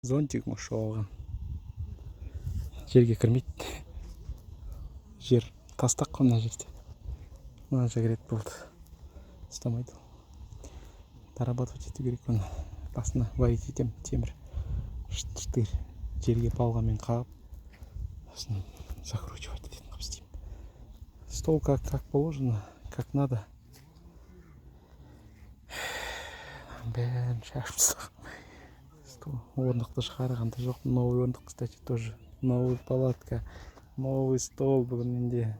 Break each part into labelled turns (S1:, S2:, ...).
S1: Зонтик ошо алган. Жерге кирмейт. Жер тастак мына жерде. Мына жерге кирет болду. Устамайды. Дорабатывать ету керек оны. Басына варить етем темір. Штырь жерге балгамен каап, сосын закручивать ететін қып істеймін. Стол как положено, как надо. Бәрін шашып тастағам. Стол орындықты шығарғанда жоқ. Новый орындық, кстати, тоже. Новый палатка, новый стол. Бүгін менде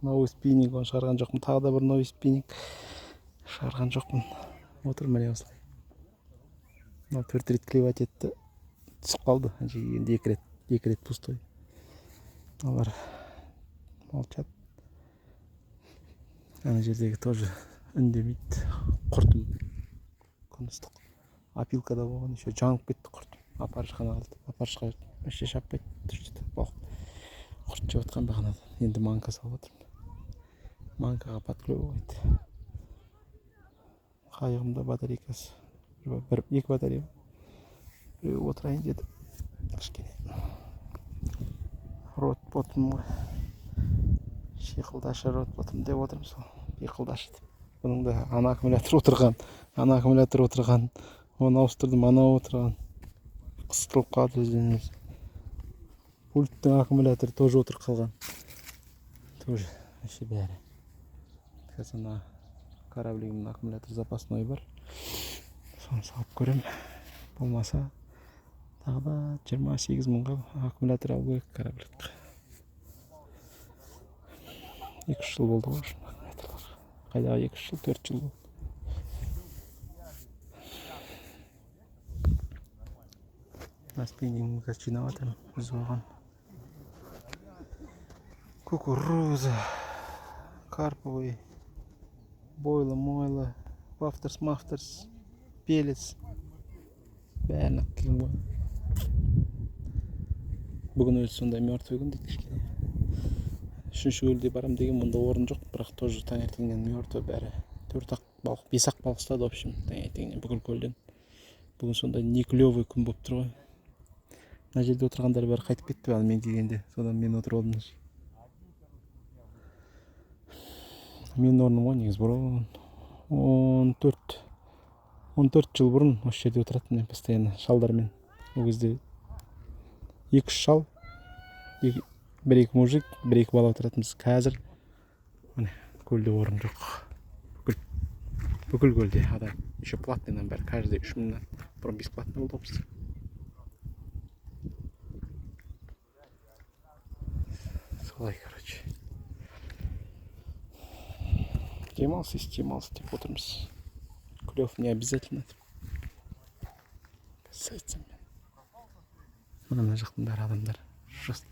S1: новый спиннинг оны шығарған жоқпын. Тағы да бір новый спиннинг шығарған жоқпын. Отыр міне осылай. 4 рет клевать етті. Түсіп қалды. Енді 2 рет пустой. Олар молчат. Ана жердегі тоже үндемейді. Құртым. Күн ыстық. Опилкада болған еще жанып кетті құртым. Апарышқана қалды. Апарышқа вообще шаппайды. Құрт жеп отқан бағанадан. Енді манка салып отырмын. Манкаға подклевывает. Қайығымда батарейкасы. 2 батарея. Біреу отырайын деді. Кішкене. Рот ботым ғой. Шиқылдашы рот ботым деп отырмын сол. Шиқылдашы деп. Бұның да ана аккумулятор отырған. Оны ауыстырдым, анау отырған. Қысқылып қалды өзден өзі. Пульттің аккумуляторы тоже отырып қалған. Тоже вообще бәрі. Қазір ана кораблигімнің аккумулятор запасной бар. Соны салып көрем. Болмаса тағы да 28 мыңға аккумулятор алу керек корабликқа. 2 жыл болды ғой аккумуляторлар. Қайдағы 2 жыл, 4 жыл болды. Спиннингімді жинап жатырмын. Үзіп алған кукуруза, карповый, бойлы-мойлы, бафтерс, пелец. Бәрін кең ғой. Бүгін өзі сондай мертвый күн дейді кішкене. 3-ші көлде барам деген мұнда орын жоқ, бірақ тоже таңертеңнен мертвый бәрі. 4-ақ балық, 5-ақ балық ұстады общем таңертеңнен бүкіл көлден. Бүгін сондай не клевый күн болып тұр ғой. Мына жерде отырғандар бәрі қайтып кетті бәрі мен келгенде. Содан мен отырып алдым. Менің орным ғой негізі бұрын 14 жыл бұрын осы жерде отыратын мен постоянно шалдармен. Ол кезде 2-3 шал, 1-2 мужик, 1-2 бала отыратынбыз. Қазір міне көлде орын жоқ. Бүкіл көлде адам. Еще платныйдан бәрі каждый 3 мыңнан. Бұрын бесплатный болды біз. Солай, короче. Демался деп отырмыз. Клев не обязательно. Касается мен. Мына жақтың бәрі адамдар. Жаст.